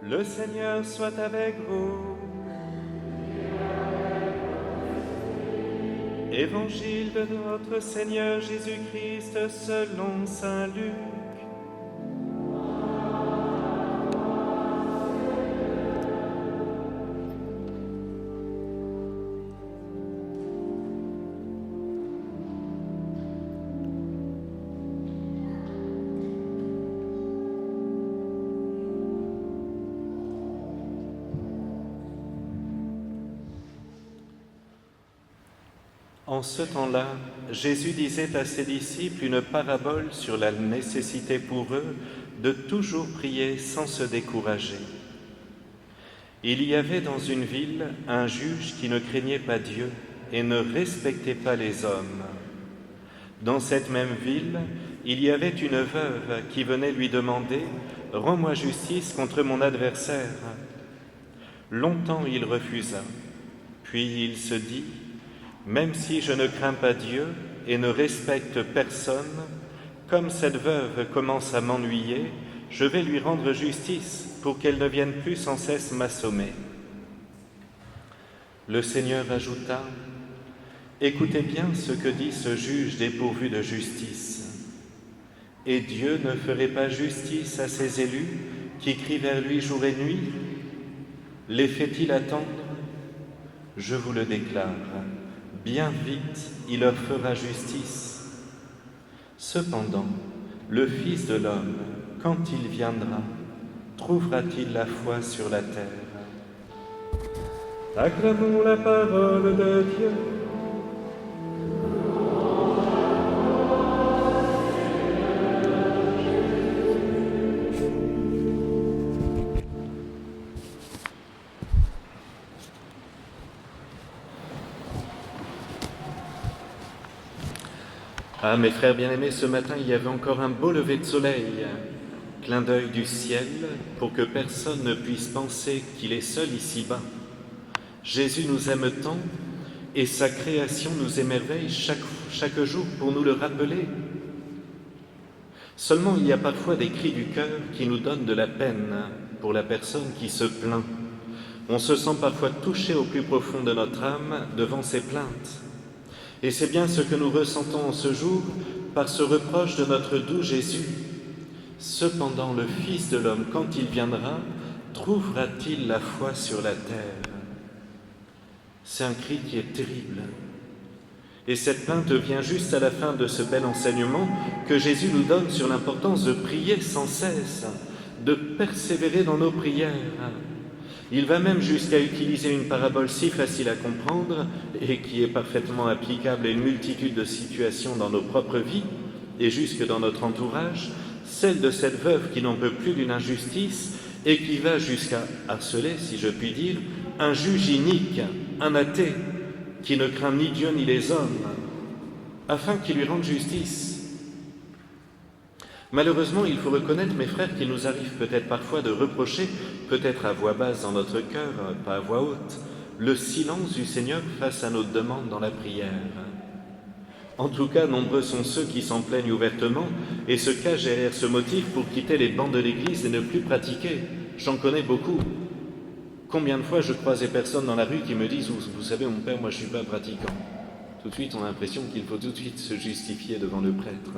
Le Seigneur soit avec vous. Évangile de notre Seigneur Jésus-Christ selon saint Luc. En ce temps-là, Jésus disait à ses disciples une parabole sur la nécessité pour eux de toujours prier sans se décourager. Il y avait dans une ville un juge qui ne craignait pas Dieu et ne respectait pas les hommes. Dans cette même ville, il y avait une veuve qui venait lui demander « Rends-moi justice contre mon adversaire ». Longtemps il refusa, puis il se dit « Même si je ne crains pas Dieu et ne respecte personne, comme cette veuve commence à m'ennuyer, je vais lui rendre justice pour qu'elle ne vienne plus sans cesse m'assommer. » Le Seigneur ajouta « Écoutez bien ce que dit ce juge dépourvu de justice. Et Dieu ne ferait pas justice à ses élus qui crient vers lui jour et nuit? Les fait-il attendre? Je vous le déclare. Bien vite, il leur fera justice. Cependant, le Fils de l'homme, quand il viendra, trouvera-t-il la foi sur la terre? Acclamons la parole de Dieu. Ah, mes frères bien-aimés, ce matin, il y avait encore un beau lever de soleil. Clin d'œil du ciel pour que personne ne puisse penser qu'il est seul ici-bas. Jésus nous aime tant et sa création nous émerveille chaque jour pour nous le rappeler. Seulement, il y a parfois des cris du cœur qui nous donnent de la peine pour la personne qui se plaint. On se sent parfois touché au plus profond de notre âme devant ces plaintes. Et c'est bien ce que nous ressentons en ce jour par ce reproche de notre doux Jésus. Cependant, le Fils de l'homme, quand il viendra, trouvera-t-il la foi sur la terre? C'est un cri qui est terrible. Et cette plainte vient juste à la fin de ce bel enseignement que Jésus nous donne sur l'importance de prier sans cesse, de persévérer dans nos prières. Il va même jusqu'à utiliser une parabole si facile à comprendre et qui est parfaitement applicable à une multitude de situations dans nos propres vies et jusque dans notre entourage, celle de cette veuve qui n'en peut plus d'une injustice et qui va jusqu'à harceler, si je puis dire, un juge inique, un athée, qui ne craint ni Dieu ni les hommes, afin qu'il lui rende justice. Malheureusement, il faut reconnaître, mes frères, qu'il nous arrive peut-être parfois de reprocher, peut-être à voix basse dans notre cœur, pas à voix haute, le silence du Seigneur face à nos demandes dans la prière. En tout cas, nombreux sont ceux qui s'en plaignent ouvertement et se cachent derrière ce motif pour quitter les bancs de l'Église et ne plus pratiquer. J'en connais beaucoup. Combien de fois je croise des personnes dans la rue qui me disent « Vous savez, mon père, moi je ne suis pas pratiquant ». Tout de suite, on a l'impression qu'il faut tout de suite se justifier devant le prêtre.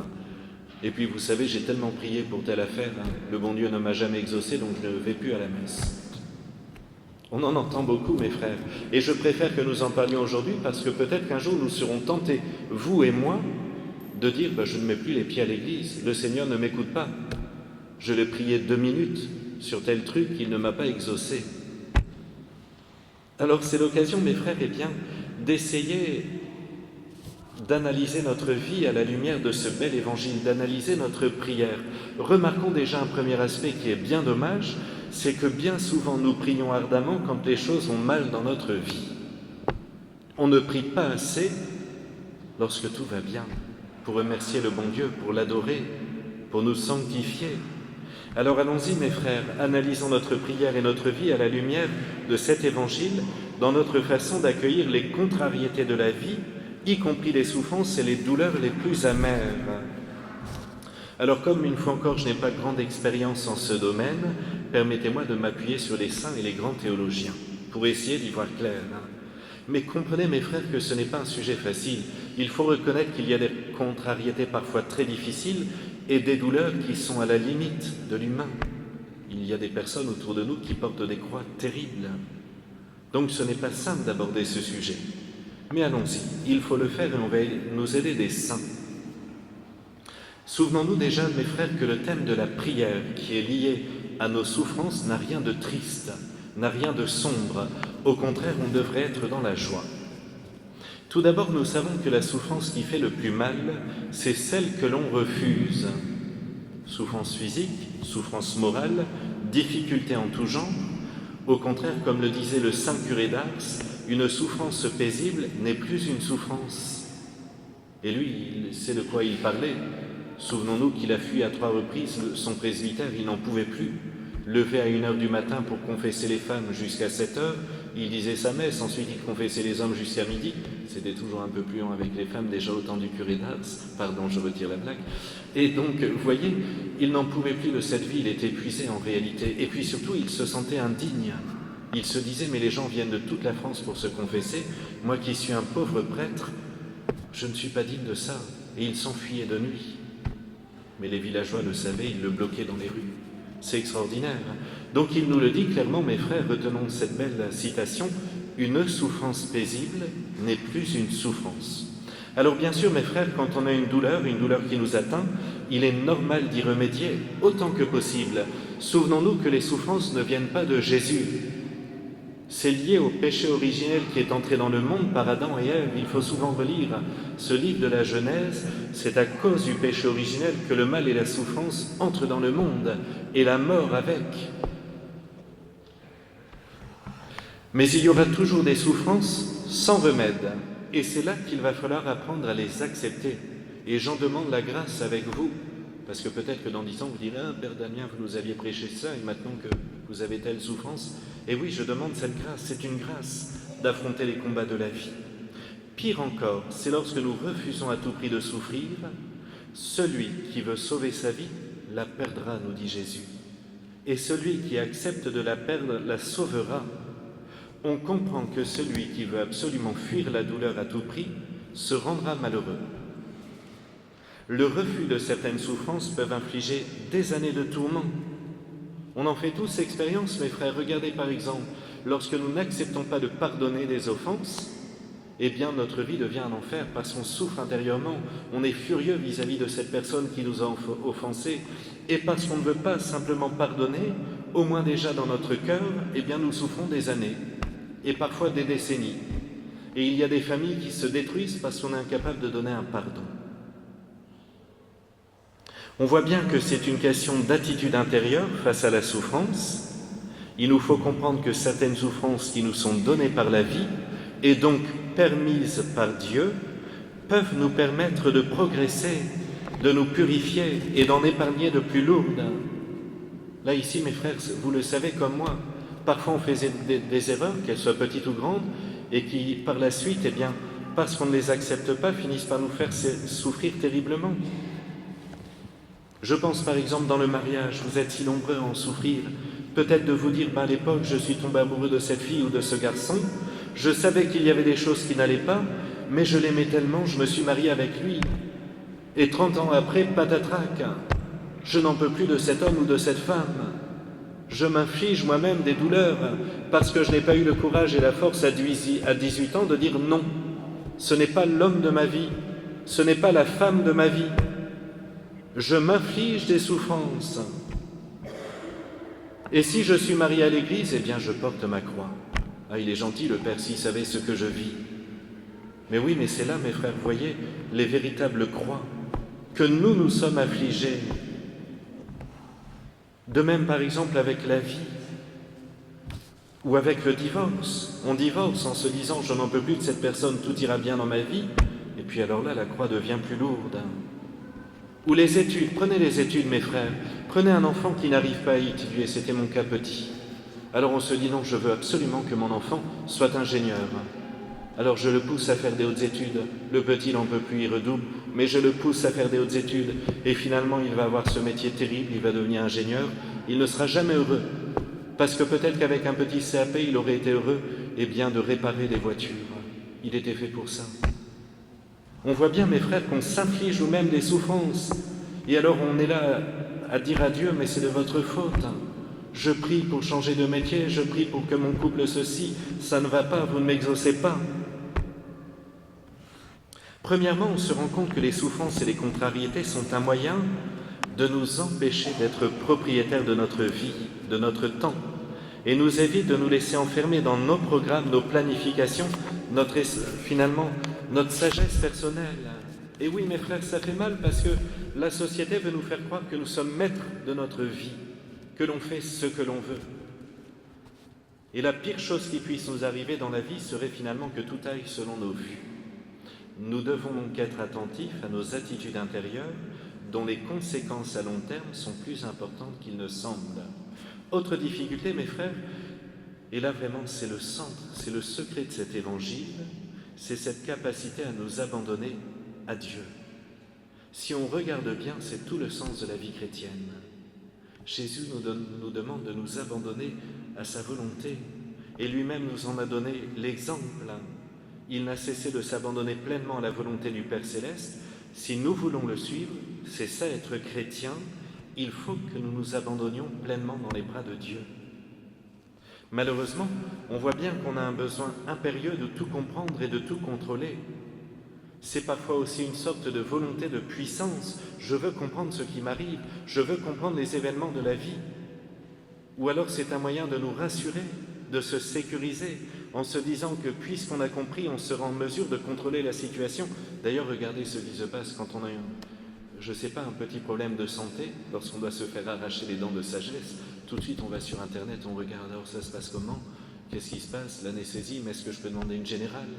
Et puis, vous savez, j'ai tellement prié pour telle affaire, le bon Dieu ne m'a jamais exaucé, donc je ne vais plus à la messe. On en entend beaucoup, mes frères, et je préfère que nous en parlions aujourd'hui parce que peut-être qu'un jour nous serons tentés, vous et moi, de dire « je ne mets plus les pieds à l'église, le Seigneur ne m'écoute pas. Je l'ai prié 2 minutes sur tel truc qu'il ne m'a pas exaucé. » Alors c'est l'occasion, mes frères, d'essayer d'analyser notre vie à la lumière de ce bel évangile, d'analyser notre prière. Remarquons déjà un premier aspect qui est bien dommage, c'est que bien souvent nous prions ardemment quand les choses vont mal dans notre vie. On ne prie pas assez lorsque tout va bien, pour remercier le bon Dieu, pour l'adorer, pour nous sanctifier. Alors allons-y, mes frères, analysons notre prière et notre vie à la lumière de cet évangile, dans notre façon d'accueillir les contrariétés de la vie, y compris les souffrances et les douleurs les plus amères. Alors comme une fois encore je n'ai pas grande expérience en ce domaine, permettez-moi de m'appuyer sur les saints et les grands théologiens pour essayer d'y voir clair. Mais comprenez, mes frères, que ce n'est pas un sujet facile. Il faut reconnaître qu'il y a des contrariétés parfois très difficiles et des douleurs qui sont à la limite de l'humain. Il y a des personnes autour de nous qui portent des croix terribles. Donc ce n'est pas simple d'aborder ce sujet. Mais allons-y, il faut le faire et on va nous aider des saints. Souvenons-nous déjà, mes frères, que le thème de la prière qui est lié à nos souffrances n'a rien de triste, n'a rien de sombre. Au contraire, on devrait être dans la joie. Tout d'abord, nous savons que la souffrance qui fait le plus mal, c'est celle que l'on refuse. Souffrance physique, souffrance morale, difficulté en tout genre. Au contraire, comme le disait le saint curé d'Ars, une souffrance paisible n'est plus une souffrance. Et lui, il sait de quoi il parlait. Souvenons-nous qu'il a fui à 3 reprises son presbytère, il n'en pouvait plus. Levé à 1h du matin pour confesser les femmes jusqu'à 7h, il disait sa messe, ensuite il confessait les hommes jusqu'à midi. C'était toujours un peu plus long avec les femmes, déjà au temps du curé d'Ars. Pardon, je retire la blague. Et donc, vous voyez, il n'en pouvait plus de cette vie, il était épuisé en réalité. Et puis surtout, il se sentait indigne. Il se disait, mais les gens viennent de toute la France pour se confesser. Moi qui suis un pauvre prêtre, je ne suis pas digne de ça. Et il s'enfuyait de nuit. Mais les villageois le savaient, ils le bloquaient dans les rues. C'est extraordinaire. Donc il nous le dit clairement, mes frères, retenons cette belle citation, une souffrance paisible n'est plus une souffrance. Alors bien sûr, mes frères, quand on a une douleur qui nous atteint, il est normal d'y remédier autant que possible. Souvenons-nous que les souffrances ne viennent pas de Jésus. C'est lié au péché originel qui est entré dans le monde par Adam et Ève. Il faut souvent relire ce livre de la Genèse. C'est à cause du péché originel que le mal et la souffrance entrent dans le monde, et la mort avec. Mais il y aura toujours des souffrances sans remède, et c'est là qu'il va falloir apprendre à les accepter. Et j'en demande la grâce avec vous, parce que peut-être que dans 10 ans, vous direz « Ah, Père Damien, vous nous aviez prêché ça, et maintenant que vous avez telle souffrance », et oui, je demande cette grâce, c'est une grâce d'affronter les combats de la vie. Pire encore, c'est lorsque nous refusons à tout prix de souffrir, celui qui veut sauver sa vie la perdra, nous dit Jésus. Et celui qui accepte de la perdre la sauvera. On comprend que celui qui veut absolument fuir la douleur à tout prix se rendra malheureux. Le refus de certaines souffrances peut infliger des années de tourments. On en fait tous expérience, mes frères. Regardez par exemple, lorsque nous n'acceptons pas de pardonner des offenses, eh bien notre vie devient un enfer parce qu'on souffre intérieurement, on est furieux vis-à-vis de cette personne qui nous a offensés, et parce qu'on ne veut pas simplement pardonner, au moins déjà dans notre cœur, eh bien nous souffrons des années, et parfois des décennies. Et il y a des familles qui se détruisent parce qu'on est incapable de donner un pardon. On voit bien que c'est une question d'attitude intérieure face à la souffrance. Il nous faut comprendre que certaines souffrances qui nous sont données par la vie, et donc permises par Dieu, peuvent nous permettre de progresser, de nous purifier et d'en épargner de plus lourdes. Là, ici, mes frères, vous le savez comme moi, parfois on faisait des erreurs, qu'elles soient petites ou grandes, et qui, par la suite, eh bien, parce qu'on ne les accepte pas, finissent par nous faire souffrir terriblement. Je pense par exemple dans le mariage, vous êtes si nombreux à en souffrir, peut-être de vous dire, à l'époque, je suis tombé amoureux de cette fille ou de ce garçon, je savais qu'il y avait des choses qui n'allaient pas, mais je l'aimais tellement, je me suis marié avec lui. Et 30 ans après, patatrac, je n'en peux plus de cet homme ou de cette femme. Je m'inflige moi-même des douleurs parce que je n'ai pas eu le courage et la force à 18 ans de dire non. Ce n'est pas l'homme de ma vie, ce n'est pas la femme de ma vie. Je m'inflige des souffrances. Et si je suis marié à l'église, eh bien je porte ma croix. Ah, il est gentil, le Père, s'il savait ce que je vis. Mais oui, mais c'est là, mes frères, voyez, les véritables croix, que nous sommes affligés. De même, par exemple, avec la vie, ou avec le divorce. On divorce en se disant, je n'en peux plus de cette personne, tout ira bien dans ma vie. Et puis alors là, la croix devient plus lourde. Ou les études, prenez les études, mes frères. Prenez un enfant qui n'arrive pas à étudier, c'était mon cas petit. Alors on se dit, non, je veux absolument que mon enfant soit ingénieur. Alors je le pousse à faire des hautes études. Le petit n'en peut plus, il redouble, mais je le pousse à faire des hautes études. Et finalement, il va avoir ce métier terrible, il va devenir ingénieur. Il ne sera jamais heureux. Parce que peut-être qu'avec un petit CAP, il aurait été heureux de réparer des voitures. Il était fait pour ça. On voit bien, mes frères, qu'on s'inflige nous-mêmes des souffrances. Et alors on est là à dire à Dieu, mais c'est de votre faute. Je prie pour changer de métier, je prie pour que mon couple ceci, ça ne va pas, vous ne m'exaucez pas. Premièrement, on se rend compte que les souffrances et les contrariétés sont un moyen de nous empêcher d'être propriétaires de notre vie, de notre temps, et nous évite de nous laisser enfermer dans nos programmes, nos planifications, finalement notre sagesse personnelle. Et oui, mes frères, ça fait mal parce que la société veut nous faire croire que nous sommes maîtres de notre vie, que l'on fait ce que l'on veut. Et la pire chose qui puisse nous arriver dans la vie serait finalement que tout aille selon nos vues. Nous devons donc être attentifs à nos attitudes intérieures, dont les conséquences à long terme sont plus importantes qu'il ne semble. Autre difficulté, mes frères, et là vraiment c'est le centre, c'est le secret de cet évangile, c'est cette capacité à nous abandonner à Dieu. Si on regarde bien, c'est tout le sens de la vie chrétienne. Jésus nous demande de nous abandonner à sa volonté, et lui-même nous en a donné l'exemple. Il n'a cessé de s'abandonner pleinement à la volonté du Père Céleste. Si nous voulons le suivre, c'est ça être chrétien, il faut que nous nous abandonnions pleinement dans les bras de Dieu. Malheureusement, on voit bien qu'on a un besoin impérieux de tout comprendre et de tout contrôler. C'est parfois aussi une sorte de volonté de puissance. Je veux comprendre ce qui m'arrive, je veux comprendre les événements de la vie. Ou alors c'est un moyen de nous rassurer, de se sécuriser, en se disant que puisqu'on a compris, on sera en mesure de contrôler la situation. D'ailleurs, regardez ce qui se passe quand on a un petit problème de santé, lorsqu'on doit se faire arracher les dents de sagesse. Tout de suite, on va sur Internet, on regarde, alors ça se passe comment? Qu'est-ce qui se passe? L'anesthésie, mais est-ce que je peux demander une générale?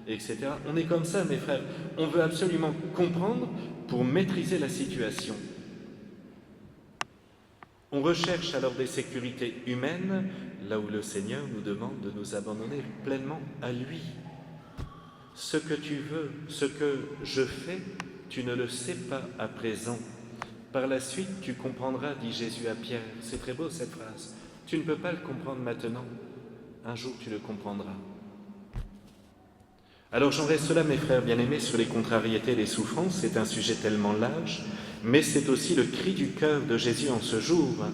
Etc. On est comme ça, mes frères. On veut absolument comprendre pour maîtriser la situation. On recherche alors des sécurités humaines, là où le Seigneur nous demande de nous abandonner pleinement à lui. Ce que tu veux, ce que je fais, tu ne le sais pas à présent. Par la suite, tu comprendras, dit Jésus à Pierre. C'est très beau cette phrase. Tu ne peux pas le comprendre maintenant. Un jour, tu le comprendras. Alors j'en reste là, mes frères bien-aimés, sur les contrariétés et les souffrances. C'est un sujet tellement large, mais c'est aussi le cri du cœur de Jésus en ce jour.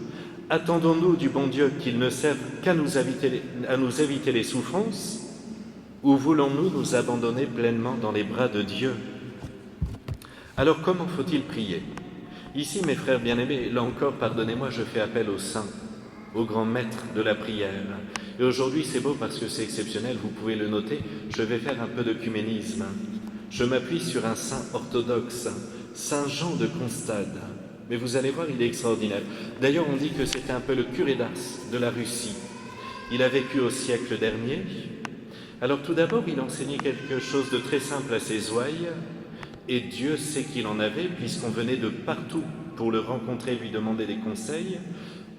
Attendons-nous du bon Dieu qu'il ne serve qu'à nous éviter les souffrances, ou voulons-nous nous abandonner pleinement dans les bras de Dieu? Alors comment faut-il prier? Ici, mes frères bien-aimés, là encore, pardonnez-moi, je fais appel au saint, au grand maître de la prière. Et aujourd'hui, c'est beau parce que c'est exceptionnel, vous pouvez le noter, je vais faire un peu d'œcuménisme. Je m'appuie sur un saint orthodoxe, Saint Jean de Constade. Mais vous allez voir, il est extraordinaire. D'ailleurs, on dit que c'était un peu le curé d'Ars de la Russie. Il a vécu au siècle dernier. Alors tout d'abord, il enseignait quelque chose de très simple à ses ouailles, et Dieu sait qu'il en avait, puisqu'on venait de partout pour le rencontrer, lui demander des conseils.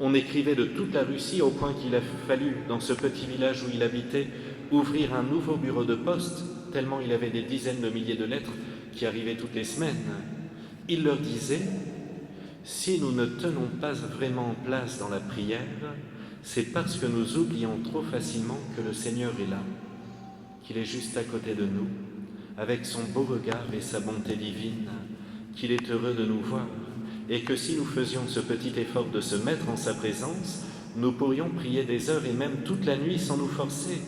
On écrivait de toute la Russie au point qu'il a fallu, dans ce petit village où il habitait, ouvrir un nouveau bureau de poste, tellement il avait des dizaines de milliers de lettres qui arrivaient toutes les semaines. Il leur disait, si nous ne tenons pas vraiment en place dans la prière, c'est parce que nous oublions trop facilement que le Seigneur est là, qu'il est juste à côté de nous, avec son beau regard et sa bonté divine, qu'il est heureux de nous voir, et que si nous faisions ce petit effort de se mettre en sa présence, nous pourrions prier des heures et même toute la nuit sans nous forcer,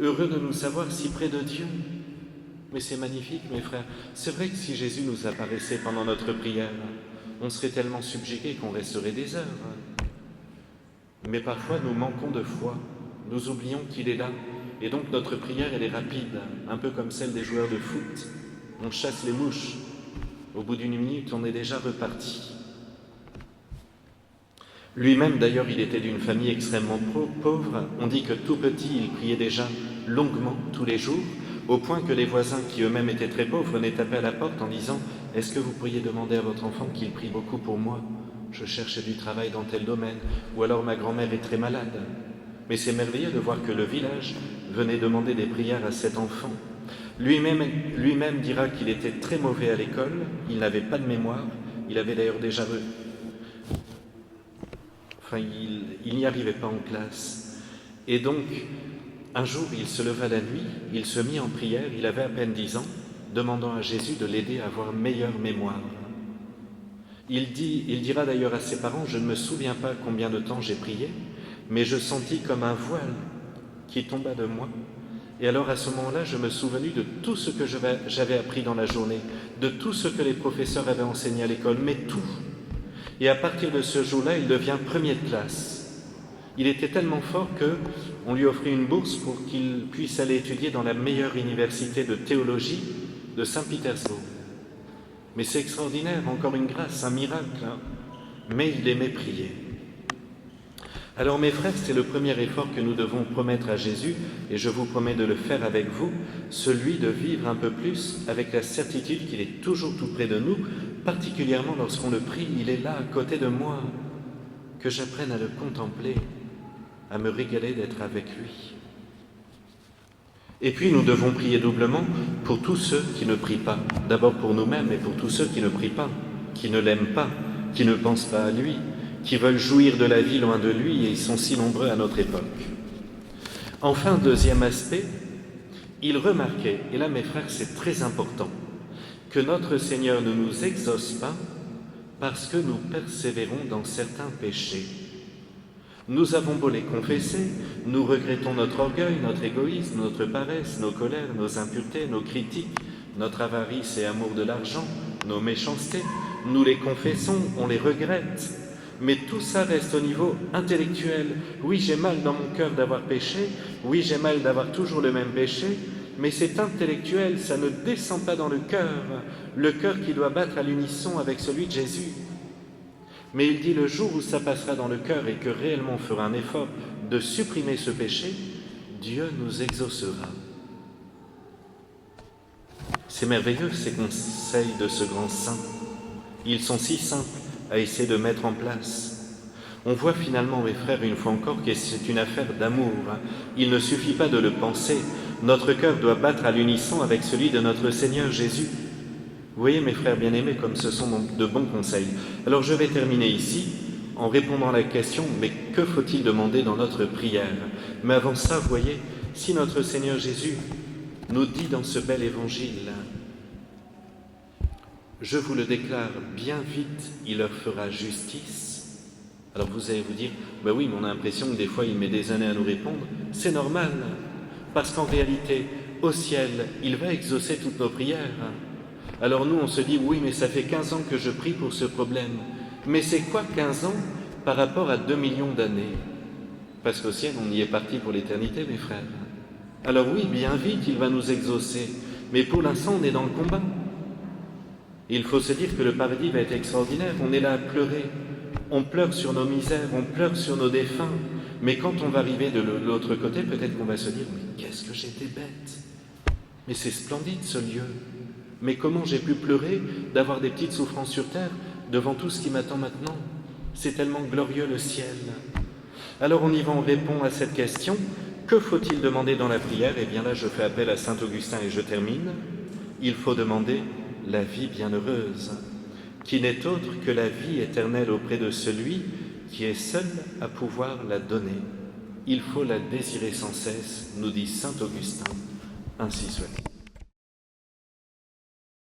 heureux de nous savoir si près de Dieu. Mais c'est magnifique, mes frères. C'est vrai que si Jésus nous apparaissait pendant notre prière, on serait tellement subjugués qu'on resterait des heures. Mais parfois, nous manquons de foi. Nous oublions qu'il est là. Et donc, notre prière, elle est rapide, un peu comme celle des joueurs de foot. On chasse les mouches. Au bout d'une minute, on est déjà reparti. Lui-même, d'ailleurs, il était d'une famille extrêmement pauvre. On dit que tout petit, il priait déjà longuement tous les jours, au point que les voisins, qui eux-mêmes étaient très pauvres, venaient taper à la porte en disant « Est-ce que vous pourriez demander à votre enfant qu'il prie beaucoup pour moi? Je cherche du travail dans tel domaine, ou alors ma grand-mère est très malade. » Mais c'est merveilleux de voir que le village venait demander des prières à cet enfant. Lui-même dira qu'il était très mauvais à l'école, il n'avait pas de mémoire, il avait d'ailleurs déjà Enfin, il n'y arrivait pas en classe. Et donc, un jour, il se leva la nuit, il se mit en prière, il avait à peine 10 ans, demandant à Jésus de l'aider à avoir meilleure mémoire. Il dira d'ailleurs à ses parents, « Je ne me souviens pas combien de temps j'ai prié, mais je sentis comme un voile qui tomba de moi. Et alors à ce moment-là, je me souvenus de tout ce que j'avais appris dans la journée, de tout ce que les professeurs avaient enseigné à l'école, mais tout. Et à partir de ce jour-là, il devient premier de classe. Il était tellement fort qu'on lui offrit une bourse pour qu'il puisse aller étudier dans la meilleure université de théologie de Saint-Pétersbourg. Mais c'est extraordinaire, encore une grâce, un miracle, hein. Mais il aimait prier. Alors mes frères, c'est le premier effort que nous devons promettre à Jésus, et je vous promets de le faire avec vous, celui de vivre un peu plus avec la certitude qu'il est toujours tout près de nous, particulièrement lorsqu'on le prie, il est là à côté de moi, que j'apprenne à le contempler, à me régaler d'être avec lui. Et puis nous devons prier doublement pour tous ceux qui ne prient pas, d'abord pour nous-mêmes et pour tous ceux qui ne prient pas, qui ne l'aiment pas, qui ne pensent pas à lui, qui veulent jouir de la vie loin de lui, et ils sont si nombreux à notre époque. Enfin, deuxième aspect, il remarquait, et là mes frères c'est très important, que notre Seigneur ne nous exauce pas parce que nous persévérons dans certains péchés. Nous avons beau les confesser, nous regrettons notre orgueil, notre égoïsme, notre paresse, nos colères, nos impuretés, nos critiques, notre avarice et amour de l'argent, nos méchancetés. Nous les confessons, on les regrette. Mais tout ça reste au niveau intellectuel. Oui, j'ai mal dans mon cœur d'avoir péché, oui, j'ai mal d'avoir toujours le même péché, mais c'est intellectuel, ça ne descend pas dans le cœur qui doit battre à l'unisson avec celui de Jésus. Mais il dit, le jour où ça passera dans le cœur et que réellement on fera un effort de supprimer ce péché, Dieu nous exaucera. C'est merveilleux ces conseils de ce grand saint. Ils sont si simples à essayer de mettre en place. On voit finalement, mes frères, une fois encore, que c'est une affaire d'amour. Il ne suffit pas de le penser. Notre cœur doit battre à l'unisson avec celui de notre Seigneur Jésus. Vous voyez, mes frères bien-aimés, comme ce sont de bons conseils. Alors je vais terminer ici en répondant à la question, mais que faut-il demander dans notre prière? Mais avant ça, vous voyez, si notre Seigneur Jésus nous dit dans ce bel évangile, je vous le déclare, bien vite, il leur fera justice. Alors vous allez vous dire, ben oui, mais on a l'impression que des fois il met des années à nous répondre. C'est normal, parce qu'en réalité, au ciel, il va exaucer toutes nos prières. Alors nous, on se dit, oui, mais ça fait 15 ans que je prie pour ce problème. Mais c'est quoi 15 ans par rapport à 2 millions d'années? Parce qu'au ciel, on y est parti pour l'éternité, mes frères. Alors oui, bien vite, il va nous exaucer. Mais pour l'instant, on est dans le combat. Il faut se dire que le paradis va être extraordinaire. On est là à pleurer. On pleure sur nos misères, on pleure sur nos défunts. Mais quand on va arriver de l'autre côté, peut-être qu'on va se dire, mais qu'est-ce que j'étais bête. Mais c'est splendide ce lieu. Mais comment j'ai pu pleurer d'avoir des petites souffrances sur terre devant tout ce qui m'attend maintenant? C'est tellement glorieux le ciel. Alors on y va, on répond à cette question. Que faut-il demander dans la prière? Eh bien là, je fais appel à saint Augustin et je termine. Il faut demander la vie bienheureuse, qui n'est autre que la vie éternelle auprès de celui qui est seul à pouvoir la donner. Il faut la désirer sans cesse, nous dit saint Augustin. Ainsi soit.